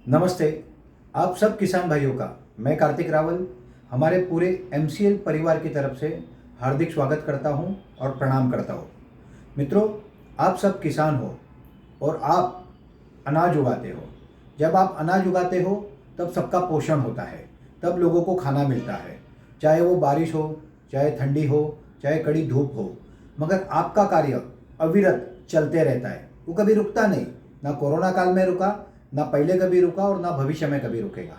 नमस्ते। आप सब किसान भाइयों का मैं कार्तिक रावल हमारे पूरे एमसीएल परिवार की तरफ से हार्दिक स्वागत करता हूं और प्रणाम करता हूं। मित्रों, आप सब किसान हो और आप अनाज उगाते हो। जब आप अनाज उगाते हो तब सबका पोषण होता है, तब लोगों को खाना मिलता है, चाहे वो बारिश हो, चाहे ठंडी हो, चाहे कड़ी धूप हो। मगर आपका कार्य अविरत चलते रहता है, वो कभी रुकता नहीं। ना कोरोना काल में रुका, ना पहले कभी रुका और ना भविष्य में कभी रुकेगा।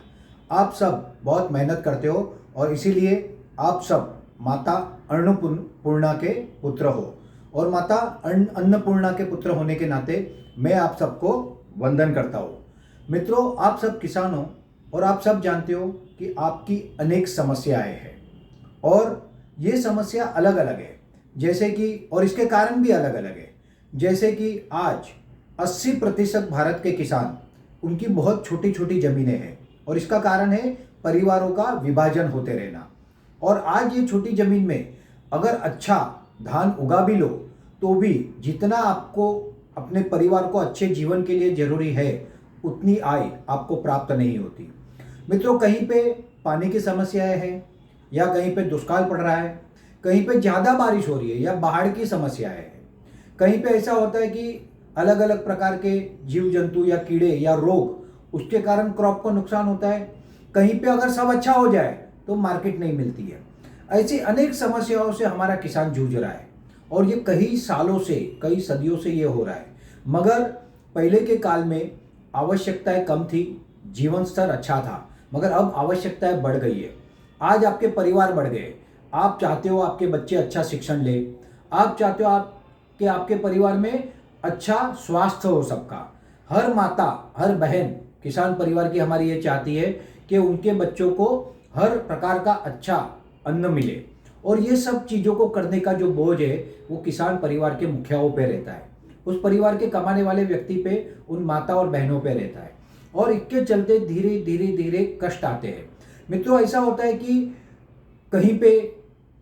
आप सब बहुत मेहनत करते हो और इसीलिए आप सब माता अन्नपूर्णा के पुत्र हो। और माता अन्नपूर्णा के पुत्र होने के नाते मैं आप सबको वंदन करता हूँ। मित्रों, आप सब किसान हो और आप सब जानते हो कि आपकी अनेक समस्याएं हैं और ये समस्या अलग अलग है। जैसे कि और इसके कारण भी अलग अलग है। जैसे कि आज 80% भारत के किसान, उनकी बहुत छोटी छोटी जमीनें हैं और इसका कारण है परिवारों का विभाजन होते रहना। और आज ये छोटी जमीन में अगर अच्छा धान उगा भी लो तो भी जितना आपको अपने परिवार को अच्छे जीवन के लिए जरूरी है उतनी आय आपको प्राप्त नहीं होती। मित्रों, कहीं पे पानी की समस्याएं हैं या कहीं पे दुष्काल पड़ रहा है, कहीं पे ज़्यादा बारिश हो रही है या बाढ़ की समस्याएं हैं। कहीं पे ऐसा होता है कि अलग अलग प्रकार के जीव जंतु या कीड़े या रोग, उसके कारण क्रॉप को नुकसान होता है। कहीं पे अगर सब अच्छा हो जाए तो मार्केट नहीं मिलती है। ऐसी अनेक समस्याओं से हमारा किसान जूझ रहा है और ये कई सालों से, कई सदियों से ये हो रहा है। मगर पहले के काल में आवश्यकताएं कम थी, जीवन स्तर अच्छा था, मगर अब आवश्यकताएं बढ़ गई है। आज आपके परिवार बढ़ गए। आप चाहते हो आपके बच्चे अच्छा शिक्षण ले, आप चाहते हो आपके परिवार में अच्छा स्वास्थ्य हो सबका। हर माता, हर बहन किसान परिवार की हमारी ये चाहती है कि उनके बच्चों को हर प्रकार का अच्छा अन्न मिले। और ये सब चीज़ों को करने का जो बोझ है वो किसान परिवार के मुखियाओं पे रहता है, उस परिवार के कमाने वाले व्यक्ति पे, उन माता और बहनों पे रहता है। और इसके चलते धीरे धीरे धीरे कष्ट आते हैं। मित्रों, ऐसा होता है कि कहीं पे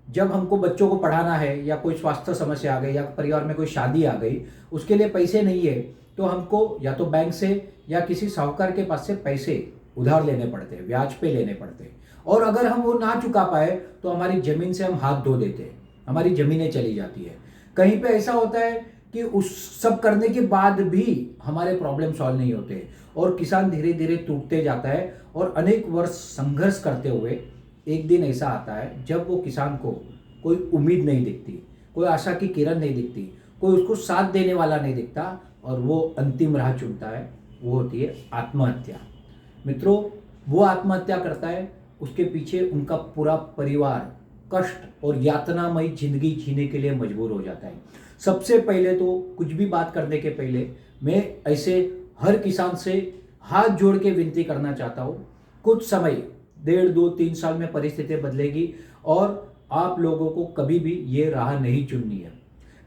जब हमको बच्चों को पढ़ाना है या कोई स्वास्थ्य समस्या आ गई या परिवार में कोई शादी आ गई, उसके लिए पैसे नहीं है तो हमको या तो बैंक से या किसी साहूकार के पास से पैसे उधार लेने पड़ते हैं, ब्याज पे लेने पड़ते हैं। और अगर हम वो ना चुका पाए तो हमारी ज़मीन से हम हाथ धो देते हैं, हमारी ज़मीनें चली जाती है। कहीं पे ऐसा होता है कि उस सब करने के बाद भी हमारे प्रॉब्लम सॉल्व नहीं होते और किसान धीरे धीरे टूटते जाता है। और अनेक वर्ष संघर्ष करते हुए एक दिन ऐसा आता है जब वो किसान को कोई उम्मीद नहीं दिखती, कोई आशा की किरण नहीं दिखती, कोई उसको साथ देने वाला नहीं दिखता और वो अंतिम राह चुनता है। वो होती है आत्महत्या। मित्रों, वो आत्महत्या करता है, उसके पीछे उनका पूरा परिवार कष्ट और यातनामयी जिंदगी जीने के लिए मजबूर हो जाता है। सबसे पहले तो कुछ भी बात करने के पहले मैं ऐसे हर किसान से हाथ जोड़ के विनती करना चाहता हूँ, कुछ समय, 1.5, 2, 3 साल में परिस्थितियां बदलेगी और आप लोगों को कभी भी ये राह नहीं चुननी है।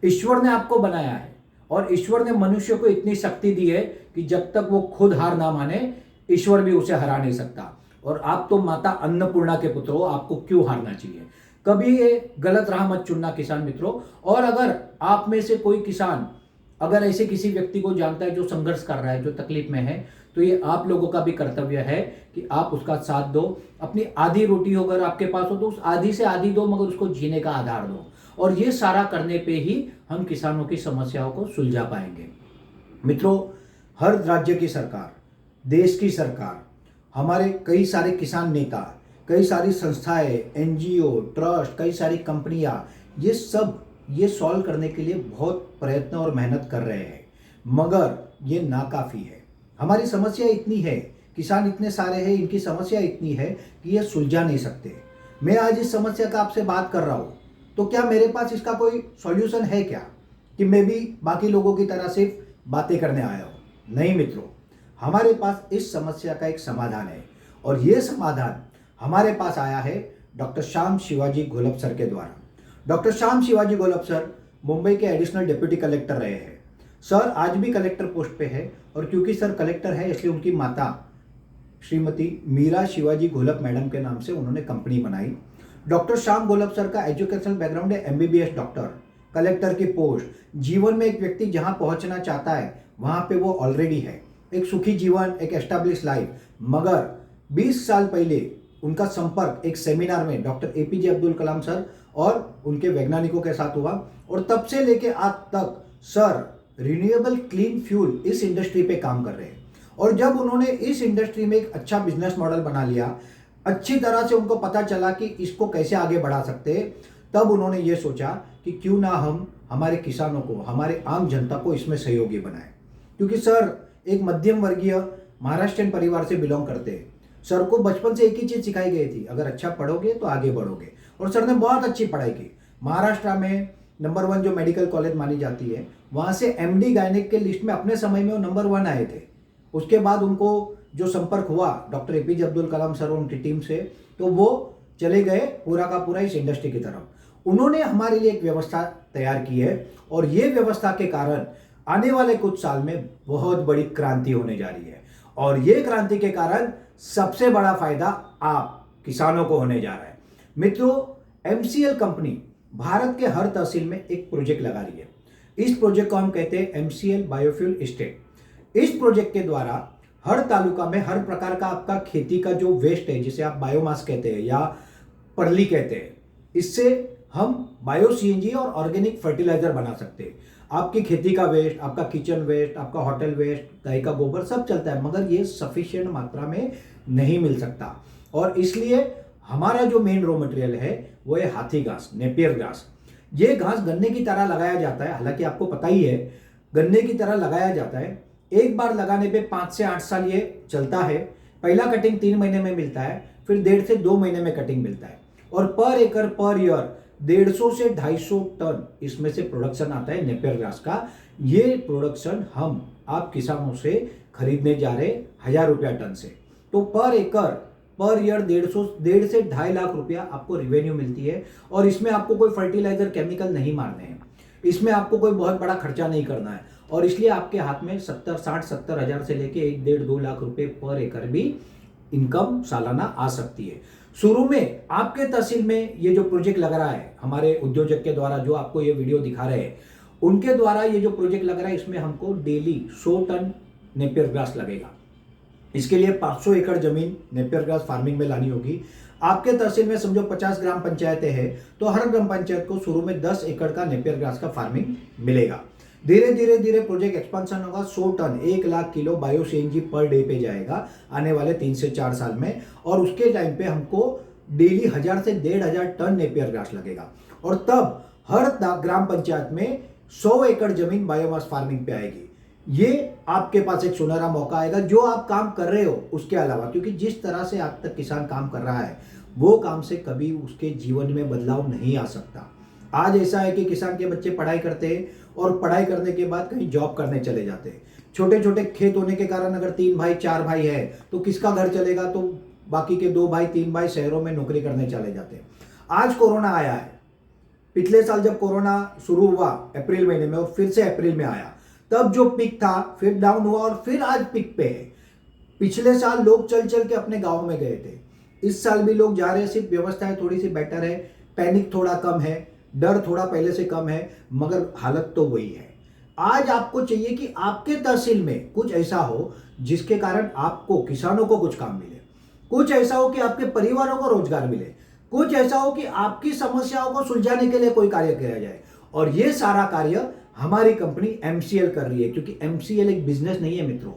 ईश्वर ने आपको बनाया है और ईश्वर ने मनुष्य को इतनी शक्ति दी है कि जब तक वो खुद हार ना माने, ईश्वर भी उसे हरा नहीं सकता। और आप तो माता अन्नपूर्णा के पुत्र हो, आपको क्यों हारना चाहिए। कभी ये गलत राह मत चुनना किसान मित्रों। और अगर आप में से कोई किसान अगर ऐसे किसी व्यक्ति को जानता है जो संघर्ष कर रहा है, जो तकलीफ में है, तो ये आप लोगों का भी कर्तव्य है कि आप उसका साथ दो। अपनी आधी रोटी अगर आपके पास हो तो उस आधी से आधी दो, मगर उसको जीने का आधार दो। और ये सारा करने पे ही हम किसानों की समस्याओं को सुलझा पाएंगे। मित्रों, हर राज्य की सरकार, देश की सरकार, हमारे कई सारे किसान नेता, कई सारी संस्थाएं, एनजीओ, ट्रस्ट, कई सारी कंपनियां, ये सब ये सॉल्व करने के लिए बहुत प्रयत्न और मेहनत कर रहे हैं, मगर ये नाकाफ़ी है। हमारी समस्या इतनी है, किसान इतने सारे हैं, इनकी समस्या इतनी है कि ये सुलझा नहीं सकते। मैं आज इस समस्या का आपसे बात कर रहा हूँ तो क्या मेरे पास इसका कोई सॉल्यूशन है क्या, कि मैं भी बाकी लोगों की तरह सिर्फ बातें करने आया हूँ? नहीं मित्रों, हमारे पास इस समस्या का एक समाधान है और ये समाधान हमारे पास आया है डॉक्टर श्याम शिवाजी घोलप सर के द्वारा। डॉक्टर श्याम शिवाजी घोलप सर मुंबई के एडिशनल डिप्टी कलेक्टर रहे हैं। सर आज भी कलेक्टर पोस्ट पे है और क्योंकि सर कलेक्टर है इसलिए उनकी माता श्रीमती मीरा शिवाजी घोलप मैडम के नाम से उन्होंने कंपनी बनाई। डॉक्टर श्याम घोलप सर का एजुकेशनल बैकग्राउंड है एमबीबीएस डॉक्टर, कलेक्टर की पोस्ट। जीवन में एक व्यक्ति जहां पहुंचना चाहता है वहां पे वो ऑलरेडी है। एक सुखी जीवन, एक एस्टैब्लिश लाइफ। मगर 20 साल पहले उनका संपर्क एक सेमिनार में doctor APJ Abdul Kalam sir और उनके वैज्ञानिकों के साथ हुआ, और तब से लेके आज तक सर रिन्यूएबल क्लीन फ्यूल इस इंडस्ट्री पे काम कर रहे हैं। और जब उन्होंने इस इंडस्ट्री में एक अच्छा बिजनेस मॉडल बना लिया, अच्छी तरह से उनको पता चला कि इसको कैसे आगे बढ़ा सकते हैं, तब उन्होंने ये सोचा कि क्यों ना हम हमारे किसानों को, हमारे आम जनता को इसमें सहयोगी बनाएं। क्योंकि सर एक मध्यम वर्गीय महाराष्ट्रियन परिवार से बिलोंग करते हैं। सर को बचपन से एक ही चीज़ सिखाई गई थी, अगर अच्छा पढ़ोगे तो आगे बढ़ोगे। और सर ने बहुत अच्छी पढ़ाई की। महाराष्ट्र में नंबर 1 जो मेडिकल कॉलेज मानी जाती है, वहाँ से एमडी गायनेक के लिस्ट में अपने समय में वो नंबर 1 आए थे। उसके बाद उनको जो संपर्क हुआ doctor APJ Abdul Kalam sir और उनकी टीम से, तो वो चले गए पूरा का पूरा इस इंडस्ट्री की तरफ। उन्होंने हमारे लिए एक व्यवस्था तैयार की है, और ये व्यवस्था के कारण आने वाले कुछ साल में बहुत बड़ी क्रांति होने जा रही है। और ये क्रांति के कारण सबसे बड़ा फायदा आप किसानों को होने जा रहा है। मित्रों, एमसीएल कंपनी भारत के हर तहसील में एक प्रोजेक्ट लगा रही है। इस प्रोजेक्ट को हम कहते हैं एमसीएल बायोफ्यूल एस्टेट। इस प्रोजेक्ट के द्वारा हर तालुका में हर प्रकार का आपका खेती का जो वेस्ट है, जिसे आप बायोमास कहते हैं या परली कहते हैं, इससे हम बायो सीएनजी और ऑर्गेनिक फर्टिलाइजर बना सकते हैं। आपकी खेती का वेस्ट, आपका किचन वेस्ट, आपका होटल वेस्ट, गाय का गोबर सब चलता है, मगर ये सफिशिएंट मात्रा में नहीं मिल सकता। और इसलिए हमारा जो मेन रॉ मटेरियल है वो है हाथी घास, नेपियर घास। ये घास गन्ने की तरह लगाया जाता है। हालांकि आपको पता ही है, गन्ने की तरह लगाया जाता है। एक बार लगाने पे 5 से 8 साल ये चलता है। पहला कटिंग 3 महीने में मिलता है, फिर 1.5 से 2 महीने में कटिंग मिलता है। और पर एकड़ पर ईयर 150 से 250 टन इसमें से प्रोडक्शन आता है नेपियर घास का। ये प्रोडक्शन हम आप किसानों से खरीदने जा रहे 1000 रुपया टन से। तो पर एकड़ पर ईयर 1.5 से 2.5 लाख रुपया आपको रिवेन्यू मिलती है। और इसमें आपको कोई फर्टिलाइजर केमिकल नहीं मारने हैं, इसमें आपको कोई बहुत बड़ा खर्चा नहीं करना है। और इसलिए आपके हाथ में 60 हज़ार से लेके 1.5-2 लाख रुपए पर एकड़ भी इनकम सालाना आ सकती है। शुरू में आपके तहसील में ये जो प्रोजेक्ट लग रहा है, हमारे उद्योजक के द्वारा जो आपको ये वीडियो दिखा रहे हैं, उनके द्वारा ये जो प्रोजेक्ट लग रहा है, इसमें हमको डेली 100 टन नेपियर ग्रास लगेगा। इसके लिए 500 एकड़ जमीन नेपियर ग्रास फार्मिंग में लानी होगी। आपके तहसील में समझो 50 ग्राम पंचायतें हैं, तो हर ग्राम पंचायत को शुरू में 10 एकड़ का नेपियर ग्रास का फार्मिंग मिलेगा। धीरे धीरे प्रोजेक्ट एक्सपांशन होगा। 100 ton 1 lakh kilo bio CNG per day पे जाएगा आने वाले 3 से 4 साल में। और उसके टाइम पे हमको डेली 1000 से 1500 टन नेपियर ग्रास लगेगा। और तब हर ग्राम पंचायत में 100 एकड़ जमीन बायोमास फार्मिंग पे आएगी। ये आपके पास एक सुनहरा मौका आएगा जो आप काम कर रहे हो उसके अलावा, क्योंकि जिस तरह से आज तक किसान काम कर रहा है वो काम से कभी उसके जीवन में बदलाव नहीं आ सकता। आज ऐसा है कि किसान के बच्चे पढ़ाई करते हैं और पढ़ाई करने के बाद कहीं जॉब करने चले जाते हैं। छोटे छोटे खेत होने के कारण अगर 3 भाई 4 भाई है तो किसका घर चलेगा, तो बाकी के 2 भाई 3 भाई शहरों में नौकरी करने चले जाते हैं। आज कोरोना आया है। पिछले साल जब कोरोना शुरू हुआ अप्रैल महीने में और फिर से अप्रैल में आया, तब जो पिक था फिर डाउन हुआ और फिर आज पिक पे है। पिछले साल लोग चल चल के अपने गाँव में गए थे, इस साल भी लोग जा रहे हैं। सिर्फ व्यवस्थाएं थोड़ी सी बेटर है, पैनिक थोड़ा कम है, डर थोड़ा पहले से कम है, मगर हालत तो वही है। आज आपको चाहिए कि आपके तहसील में कुछ ऐसा हो जिसके कारण आपको, किसानों को कुछ काम मिले, कुछ ऐसा हो कि आपके परिवारों को रोजगार मिले, कुछ ऐसा हो कि आपकी समस्याओं को सुलझाने के लिए कोई कार्य किया जाए। और ये सारा कार्य हमारी कंपनी एमसीएल कर रही है, क्योंकि एमसीएल एक बिजनेस नहीं है मित्रों,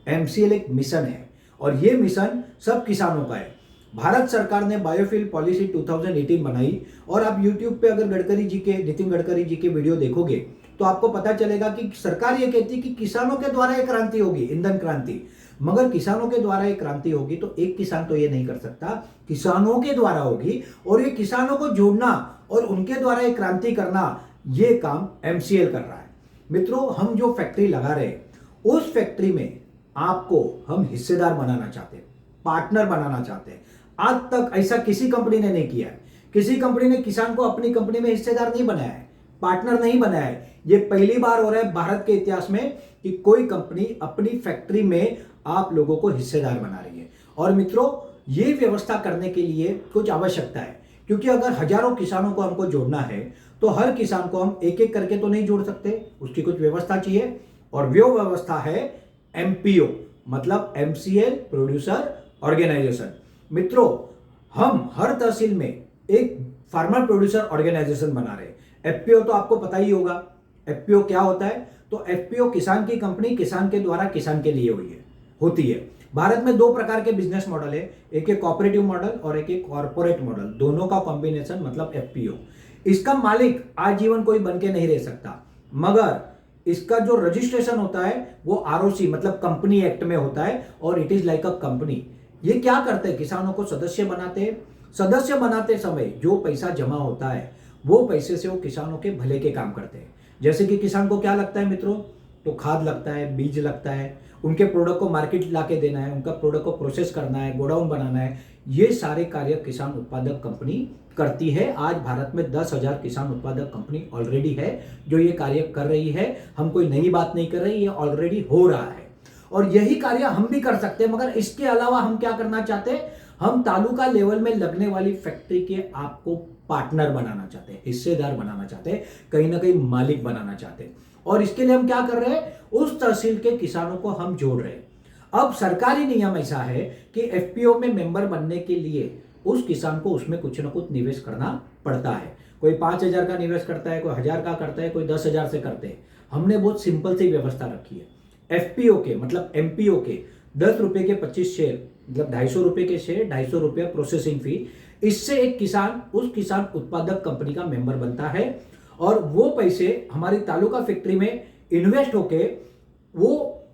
एमसीएल एक मिशन है। और ये मिशन सब किसानों का है। भारत सरकार ने बायोफ्यूल पॉलिसी 2018 बनाई, और आप YouTube पे अगर नितिन गडकरी जी के वीडियो देखोगे तो आपको पता चलेगा कि सरकार ये कहती है कि किसानों के द्वारा एक क्रांति होगी, ईंधन क्रांति। मगर किसानों के द्वारा एक क्रांति होगी तो एक किसान तो ये नहीं कर सकता, किसानों के द्वारा होगी। और ये किसानों को जोड़ना और उनके द्वारा एक क्रांति करना, ये काम एमसीएल कर रहा है। मित्रों, हम जो फैक्ट्री लगा रहे हैं उस फैक्ट्री में आपको हम हिस्सेदार बनाना चाहते हैं, पार्टनर बनाना चाहते हैं। आज तक ऐसा किसी कंपनी ने नहीं किया है। किसी कंपनी ने किसान को अपनी कंपनी में हिस्सेदार नहीं बनाया है, पार्टनर नहीं बनाया है। ये पहली बार हो रहा है भारत के इतिहास में कि कोई कंपनी अपनी फैक्ट्री में आप लोगों को हिस्सेदार बना रही है। और मित्रों, ये व्यवस्था करने के लिए कुछ आवश्यकता है, क्योंकि अगर हजारों किसानों को हमको जोड़ना है तो हर किसान को हम एक एक करके तो नहीं जोड़ सकते, उसकी कुछ व्यवस्था चाहिए। और वो व्यवस्था है एमपीओ मतलब एमसीएल प्रोड्यूसर ऑर्गेनाइजेशन। मित्रों, हम हर तहसील में एक फार्मर प्रोड्यूसर ऑर्गेनाइजेशन बना रहे हैं। एफपीओ तो आपको पता ही होगा, एफपीओ क्या होता है। तो एफपीओ किसान की कंपनी, किसान के द्वारा किसान के लिए होती है। भारत में दो प्रकार के बिजनेस मॉडल है, एक है कॉपरेटिव मॉडल और एक है कॉर्पोरेट मॉडल। दोनों का कॉम्बिनेशन मतलब एफपीओ। इसका मालिक आजीवन कोई बन के नहीं रह सकता, मगर इसका जो रजिस्ट्रेशन होता है वो आरओसी मतलब कंपनी एक्ट में होता है और it is like a company. ये क्या करते हैं, किसानों को सदस्य बनाते हैं। सदस्य बनाते समय जो पैसा जमा होता है वो पैसे से वो किसानों के भले के काम करते हैं। जैसे कि किसान को क्या लगता है मित्रों, तो खाद लगता है, बीज लगता है, उनके प्रोडक्ट को मार्केट लाके देना है, उनका प्रोडक्ट को प्रोसेस करना है, गोडाउन बनाना है। ये सारे कार्य किसान उत्पादक कंपनी करती है। आज भारत में 10,000 किसान उत्पादक कंपनी ऑलरेडी है जो ये कार्य कर रही है। हम कोई नई बात नहीं कर रहे, ये ऑलरेडी हो रहा है और यही कार्य हम भी कर सकते हैं। मगर इसके अलावा हम क्या करना चाहते हैं, हम तालुका लेवल में लगने वाली फैक्ट्री के आपको पार्टनर बनाना चाहते हैं, हिस्सेदार बनाना चाहते हैं, कहीं ना कहीं मालिक बनाना चाहते हैं। और इसके लिए हम क्या कर रहे हैं, उस तहसील के किसानों को हम जोड़ रहे हैं। अब सरकारी नियम ऐसा है कि एफपीओ में मेंबर बनने के लिए उस किसान को उसमें कुछ ना कुछ निवेश करना पड़ता है। कोई 5,000 का निवेश करता है, कोई 1,000 का करता है, कोई 10,000 से करते हैं। हमने बहुत सिंपल सी व्यवस्था रखी है। एफपीओ के मतलब एमपीओ के 10 रुपए के 25 शेयर मतलब 250 रुपए के शेयर, 250 रुपया प्रोसेसिंग फी। इससे एक किसान उस किसान उत्पादक कंपनी का मेंबर बनता है और वो पैसे हमारी तालुका फैक्ट्री में इन्वेस्ट होके वो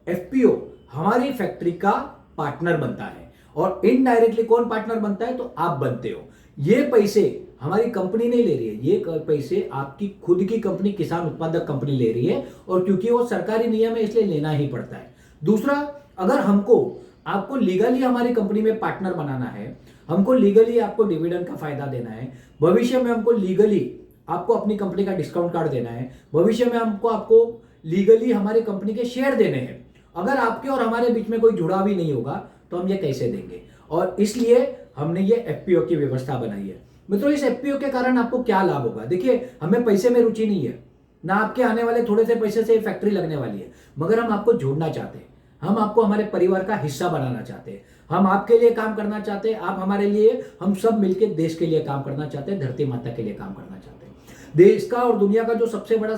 एफपीओ हमारी फैक्ट्री का पार्टनर बनता है। और इनडायरेक्टली कौन पार्टनर बनता है, तो आप बनते हो। ये पैसे हमारी कंपनी नहीं ले रही है, ये पैसे आपकी खुद की कंपनी किसान उत्पादक कंपनी ले रही है और क्योंकि वो सरकारी नियम है इसलिए लेना ही पड़ता है। दूसरा, अगर आपको लीगली हमारी कंपनी में पार्टनर बनाना है, हमको लीगली आपको डिविडेंड का फायदा देना है, भविष्य में हमको लीगली आपको अपनी कंपनी का डिस्काउंट कार्ड देना है, भविष्य में आपको लीगली हमारी कंपनी के शेयर देने हैं। अगर आपके और हमारे बीच में कोई जुड़ाव ही नहीं होगा तो हम ये कैसे देंगे। और इसलिए हमने ये एफपीओ की व्यवस्था बनाई है। मित्रों, इस एफपीओ के कारण आपको क्या लाभ होगा, देखिए हमें पैसे में रुचि नहीं है, ना आपके आने वाले थोड़े से पैसे से फैक्ट्री लगने वाली है, मगर हम आपको जोड़ना चाहते हैं। हम आपको हमारे परिवार का हिस्सा बनाना चाहते हैं। हम आपके लिए काम करना चाहते हैं, आप हमारे लिए, हम सब मिलकर देश के लिए काम करना चाहते हैं, धरती माता के लिए काम करना चाहते हैं। देश का और दुनिया का जो सबसे बड़ा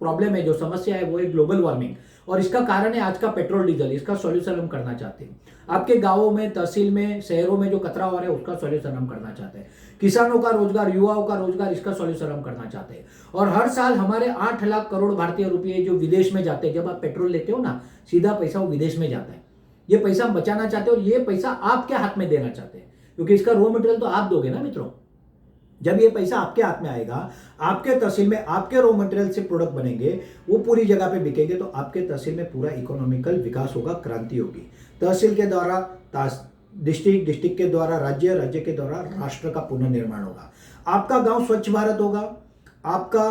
प्रॉब्लम है, जो समस्या है, वो है ग्लोबल वार्मिंग और इसका कारण है आज का पेट्रोल डीजल। इसका सॉल्यूशन हम करना चाहते हैं। आपके गांवों में, तहसील में, शहरों में जो कचरा हो रहा है उसका सॉल्यूशन हम करना चाहते हैं। किसानों का रोजगार, युवाओं का रोजगार, इसका सॉल्यूशन हम करना चाहते हैं। और हर साल हमारे 8 लाख करोड़ भारतीय रुपये जो विदेश में जाते हैं, जब आप पेट्रोल लेते हो ना, सीधा पैसा वो विदेश में जाता है। ये पैसा हम बचाना चाहते हैं और ये पैसा आपके हाथ में देना चाहते हैं, क्योंकि इसका रॉ मटेरियल तो आप दोगे ना मित्रों। जब ये पैसा आपके हाथ में आएगा, आपके तहसील में आपके रॉ मटेरियल से प्रोडक्ट बनेंगे, वो पूरी जगह पे बिकेंगे, तो आपके तहसील में पूरा इकोनॉमिकल विकास होगा, क्रांति होगी। तहसील के द्वारा डिस्ट्रिक्ट, डिस्ट्रिक्ट के द्वारा राज्य, राज्य के द्वारा राष्ट्र का पुनर्निर्माण होगा। आपका गांव स्वच्छ भारत होगा, आपका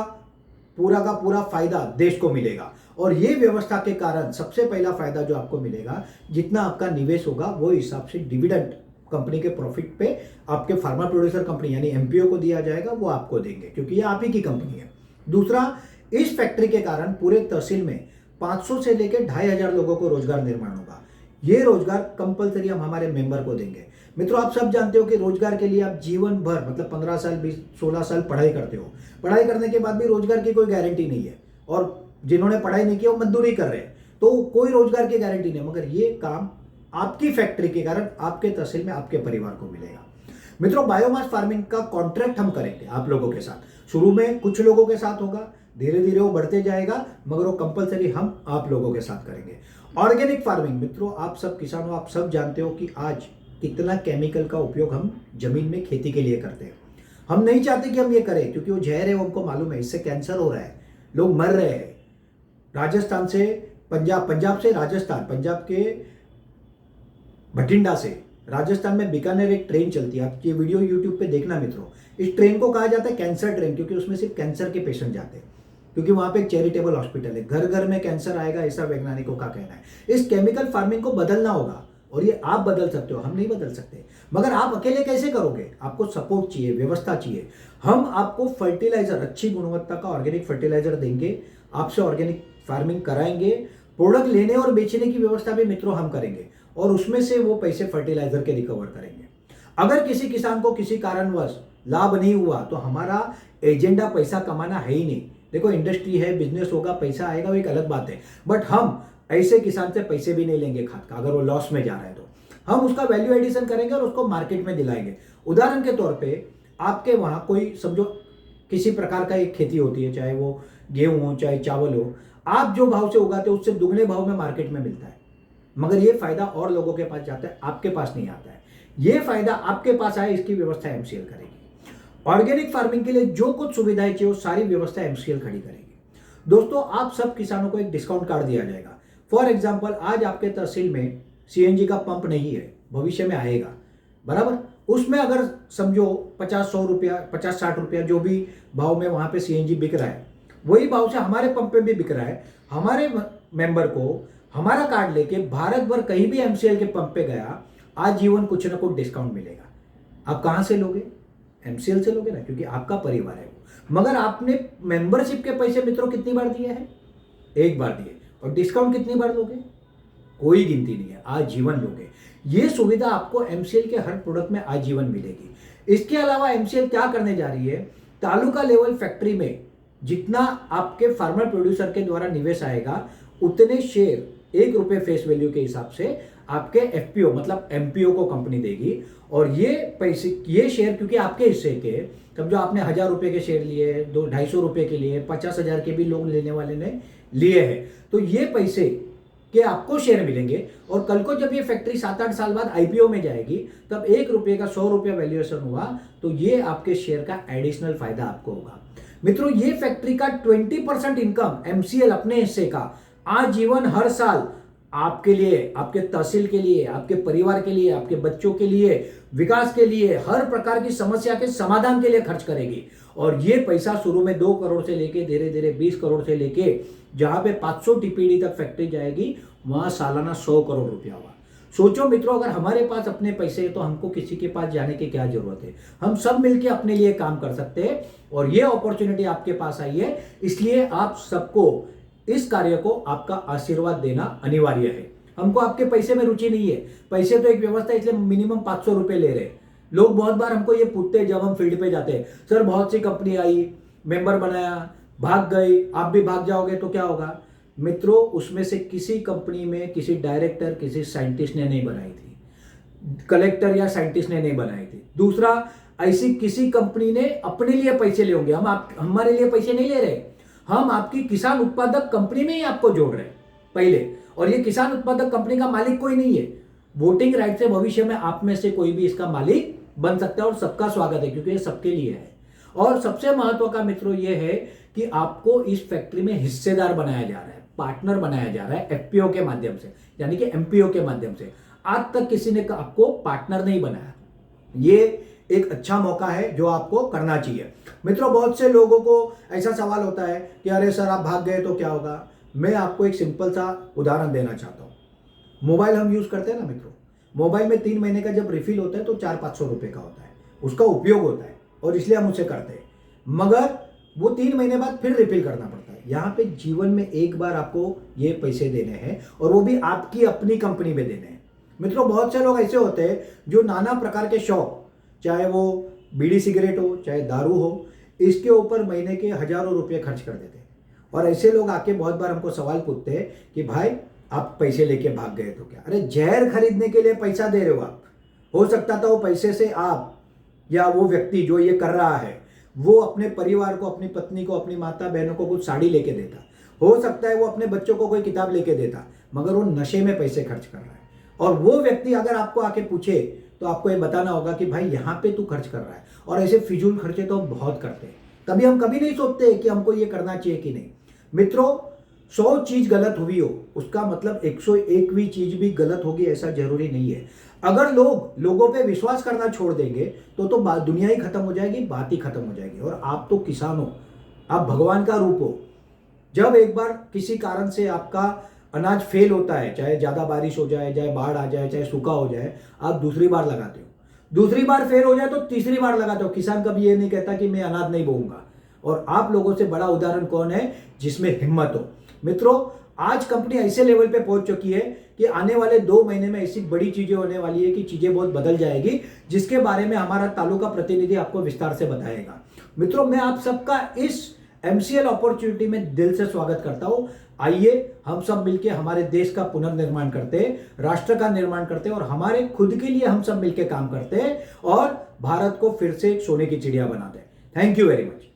पूरा का पूरा फायदा देश को मिलेगा। और ये व्यवस्था के कारण सबसे पहला फायदा जो आपको मिलेगा, जितना आपका निवेश होगा वो हिसाब से डिविडेंड कंपनी के प्रॉफिट पे आपके फार्मर प्रोड्यूसर कंपनी यानी एमपीओ को दिया जाएगा, वो आपको देंगे क्योंकि ये आप ही की कंपनी है। दूसरा, इस फैक्ट्री के कारण पूरे तहसील में 500 से लेकर 2,500 लोगों को रोजगार निर्माण होगा। ये रोजगार कंपलसरी हम हमारे मेंबर को देंगे। मित्रों, आप सब जानते हो कि रोजगार के लिए आप जीवन भर मतलब 15 साल, 20, 16 साल पढ़ाई करते हो। पढ़ाई करने के बाद भी रोजगार की कोई गारंटी नहीं है और जिन्होंने पढ़ाई नहीं किया वो मजदूरी कर रहे हैं, तो कोई रोजगार की गारंटी नहीं। मगर ये काम आपकी फैक्ट्री के कारण आपके तहसील में आपके परिवार को मिलेगा। मित्रों, बायोमास फार्मिंग का कॉन्ट्रैक्ट हम करेंगे आप लोगों के साथ। शुरू में कुछ लोगों के साथ होगा, धीरे धीरे वो बढ़ते जाएगा, मगर वो कंपलसरी हम आप लोगों के साथ करेंगे। ऑर्गेनिक फार्मिंग, मित्रों आप सब किसानों, आप सब जानते हो कि आज कितना केमिकल का उपयोग हम जमीन में खेती के लिए करते हैं। हम नहीं चाहते कि हम ये करें क्योंकि वो जहर है, वो हमको मालूम है, इससे कैंसर हो रहा है, लोग मर रहे हैं। राजस्थान से पंजाब, पंजाब से राजस्थान, पंजाब के भटिंडा से राजस्थान में बीकानेर एक ट्रेन चलती है। आप ये वीडियो यूट्यूब पे देखना मित्रों। इस ट्रेन को कहा जाता है कैंसर ट्रेन, क्योंकि उसमें सिर्फ कैंसर के पेशेंट जाते हैं, क्योंकि वहां पे एक चैरिटेबल हॉस्पिटल है। घर घर में कैंसर आएगा, ऐसा वैज्ञानिकों का कहना है। इस केमिकल फार्मिंग को बदलना होगा और ये आप बदल सकते हो, हम नहीं बदल सकते। मगर आप अकेले कैसे करोगे, आपको सपोर्ट चाहिए, व्यवस्था चाहिए। हम आपको फर्टिलाइजर, अच्छी गुणवत्ता का ऑर्गेनिक फर्टिलाइजर देंगे, आपसे ऑर्गेनिक फार्मिंग कराएंगे, प्रोडक्ट लेने और बेचने की व्यवस्था भी मित्रों हम करेंगे और उसमें से वो पैसे फर्टिलाइजर के रिकवर करेंगे। अगर किसी किसान को किसी कारणवश लाभ नहीं हुआ तो हमारा एजेंडा पैसा कमाना है ही नहीं। देखो इंडस्ट्री है, बिजनेस होगा, पैसा आएगा, वो एक अलग बात है, बट हम ऐसे किसान से पैसे भी नहीं लेंगे खाद का। अगर वो लॉस में जा रहा है तो हम उसका वैल्यू एडिशन करेंगे और उसको मार्केट में दिलाएंगे। उदाहरण के तौर पे आपके वहां कोई समझो किसी प्रकार का एक खेती होती है, चाहे वो गेहूं हो चाहे चावल हो, आप जो भाव से उगाते हो उससे दुगने भाव में मार्केट में मिलता है, मगर ये फायदा और लोगों के पास जाता है, आपके पास नहीं आता है। ये फायदा आपके पास आए इसकी व्यवस्था एमसीएल करेगी। ऑर्गेनिक फार्मिंग के लिए जो कुछ सुविधाएं चाहिए वो सारी व्यवस्था एमसीएल खड़ी करेगी। दोस्तों, आप सब किसानों को एक डिस्काउंट कार्ड दिया जाएगा। फॉर एग्जाम्पल, आज आपके तहसील में सीएनजी का पंप नहीं है, भविष्य में आएगा, बराबर। उसमें अगर समझो 50-100 रुपया, 50-60 रुपया जो भी भाव में वहां पे सीएनजी बिक रहा है, वही भाव से हमारे पंप पे भी बिक रहा है। हमारे मेंबर को हमारा कार्ड लेके भारत भर कहीं भी एमसीएल के पंप पे गया, आजीवन कुछ ना कुछ डिस्काउंट मिलेगा। आप कहां से लोगे? एमसीएल से लोगे ना, क्योंकि आपका परिवार है वो। मगर आपने मेंबरशिप के पैसे मित्रों कितनी बार दिए हैं? एक बार दिए। और डिस्काउंट कितनी बार लोगे? कोई गिनती नहीं है, आजीवन लोगे। ये सुविधा आपको एमसीएल के हर प्रोडक्ट में आजीवन मिलेगी। इसके अलावा एमसीएल क्या करने जा रही है, तालुका लेवल फैक्ट्री में जितना आपके फार्मर प्रोड्यूसर के द्वारा निवेश आएगा, उतने शेयर ₹1 फेस वैल्यू के हिसाब से आपके एफपीओ मतलब एमपीओ को कंपनी देगी। और ये पैसे, ये शेयर क्योंकि आपके हिस्से के, समझो आपने ₹1000 के शेयर लिए, 250 के लिए, 50,000 के भी लोन लेने वाले ने लिए हैं, तो ये पैसे के आपको शेयर मिलेंगे। और कल को जब ये फैक्ट्री 7-8 साल बाद आईपीओ में जाएगी, तब ₹1 का ₹100 वैल्यूएशन हुआ, तो ये आपके शेयर का एडिशनल फायदा आपको होगा। मित्रों, ये फैक्ट्री का 20% इनकम एमसीएल अपने हिस्से का आजीवन हर साल आपके लिए, आपके तहसील के लिए, आपके परिवार के लिए, आपके बच्चों के लिए, विकास के लिए, हर प्रकार की समस्या के समाधान के लिए खर्च करेगी। और ये पैसा शुरू में 2 करोड़ से लेके धीरे धीरे 20 करोड़ से लेके जहां पे 500 टीपीडी तक फैक्ट्री जाएगी, वहां सालाना 100 करोड़ रुपया हुआ। सोचो मित्रों, अगर हमारे पास अपने पैसे हैं तो हमको किसी के पास जाने की क्या जरूरत है? हम सब मिलकर अपने लिए काम कर सकते हैं। और ये अपॉर्चुनिटी आपके पास आई है, इसलिए आप सबको इस कार्य को आपका आशीर्वाद देना अनिवार्य है। हमको आपके पैसे में रुचि नहीं है, पैसे तो एक व्यवस्था है, इसलिए मिनिमम 500 रुपए ले रहे हैं। लोग बहुत बार हमको ये पूछते हैं जब हम फील्ड पे जाते हैं, सर बहुत सी कंपनी आई, मेंबर बनाया, भाग गई, आप भी भाग जाओगे तो क्या होगा? मित्रों, उसमें से किसी कंपनी में किसी डायरेक्टर, किसी साइंटिस्ट ने नहीं बनाई थी, कलेक्टर या साइंटिस्ट ने नहीं बनाई थी। दूसरा, ऐसी किसी कंपनी ने अपने लिए पैसे ले होंगे, हमारे लिए पैसे नहीं ले रहे, हम आपकी किसान उत्पादक कंपनी में ही आपको जोड़ रहे हैं पहले। और ये किसान उत्पादक कंपनी का मालिक कोई नहीं है, वोटिंग राइट से भविष्य में आप में से कोई भी इसका मालिक बन सकता है और सबका स्वागत है, क्योंकि ये सबके लिए है। और सबसे महत्व का मित्रों ये है कि आपको इस फैक्ट्री में हिस्सेदार बनाया जा रहा है, पार्टनर बनाया जा रहा है एफपीओ के माध्यम से, यानी कि एमपीओ के माध्यम से। आज तक किसी ने आपको पार्टनर नहीं बनाया। ये एक अच्छा मौका है जो आपको करना चाहिए। मित्रों, बहुत से लोगों को ऐसा सवाल होता है कि अरे सर आप भाग गए तो क्या होगा? मैं आपको एक सिंपल सा उदाहरण देना चाहता हूँ। मोबाइल हम यूज करते हैं ना मित्रों, मोबाइल में 3 महीने का जब रिफिल होता है तो 400-500 रुपए का होता है, उसका उपयोग होता है और इसलिए हम उसे करते हैं, मगर वो 3 महीने बाद फिर रिफिल करना पड़ता है। यहाँ पे जीवन में एक बार आपको ये पैसे देने हैं और वो भी आपकी अपनी कंपनी में देने हैं। मित्रों, बहुत से लोग ऐसे होते हैं जो नाना प्रकार के शौक, चाहे वो बीड़ी सिगरेट हो चाहे दारू हो, इसके ऊपर महीने के हजारों रुपये खर्च कर देते हैं। और ऐसे लोग आके बहुत बार हमको सवाल पूछते हैं कि भाई आप पैसे लेके भाग गए तो क्या? अरे जहर खरीदने के लिए पैसा दे रहे हो आप, हो सकता था वो पैसे से आप या वो व्यक्ति जो ये कर रहा है वो अपने परिवार को, अपनी पत्नी को, अपनी माता बहनों को कुछ साड़ी लेके देता, हो सकता है वो अपने बच्चों को कोई किताब लेके देता, मगर वो नशे में पैसे खर्च कर रहा है। और वो व्यक्ति अगर आपको आके पूछे तो आपको ये बताना होगा कि भाई यहाँ पे तू खर्च कर रहा है। और ऐसे फिजूल खर्चे तो हम बहुत करते हैं, तभी हम कभी नहीं सोचते कि हमको ये करना चाहिए कि नहीं। मित्रों, 100 चीज गलत हुई हो उसका मतलब 101वीं चीज भी गलत होगी ऐसा जरूरी नहीं है। अगर लोगों पे विश्वास करना छोड़ देंगे तो दुनिया ही खत्म हो जाएगी, बात ही खत्म हो जाएगी। और आप तो किसान हो, आप भगवान का रूप हो। जब एक बार किसी कारण से आपका अनाज फेल होता है, चाहे ज्यादा बारिश हो जाए, चाहे बाढ़ आ जाए, चाहे सूखा हो जाए, आप दूसरी बार लगाते हो, दूसरी बार फेल हो जाए तो तीसरी बार लगाते हो। किसान कभी ये नहीं कहता कि मैं अनाज नहीं बोऊंगा। और आप लोगों से बड़ा उदाहरण कौन है जिसमें हिम्मत हो? मित्रों, आज कंपनी ऐसे लेवल पे पहुंच चुकी है कि आने वाले 2 महीने में ऐसी बड़ी चीजें होने वाली है कि चीजें बहुत बदल जाएगी, जिसके बारे में हमारा तालुका प्रतिनिधि आपको विस्तार से बताएगा। मित्रों, मैं आप सबका इस एमसीएल अपॉर्चुनिटी में दिल से स्वागत करता हूं। आइए हम सब मिलकर हमारे देश का पुनर्निर्माण करते हैं, राष्ट्र का निर्माण करते हैं और हमारे खुद के लिए हम सब मिलकर काम करते हैं और भारत को फिर से एक सोने की चिड़िया बनाते हैं। Thank you very much.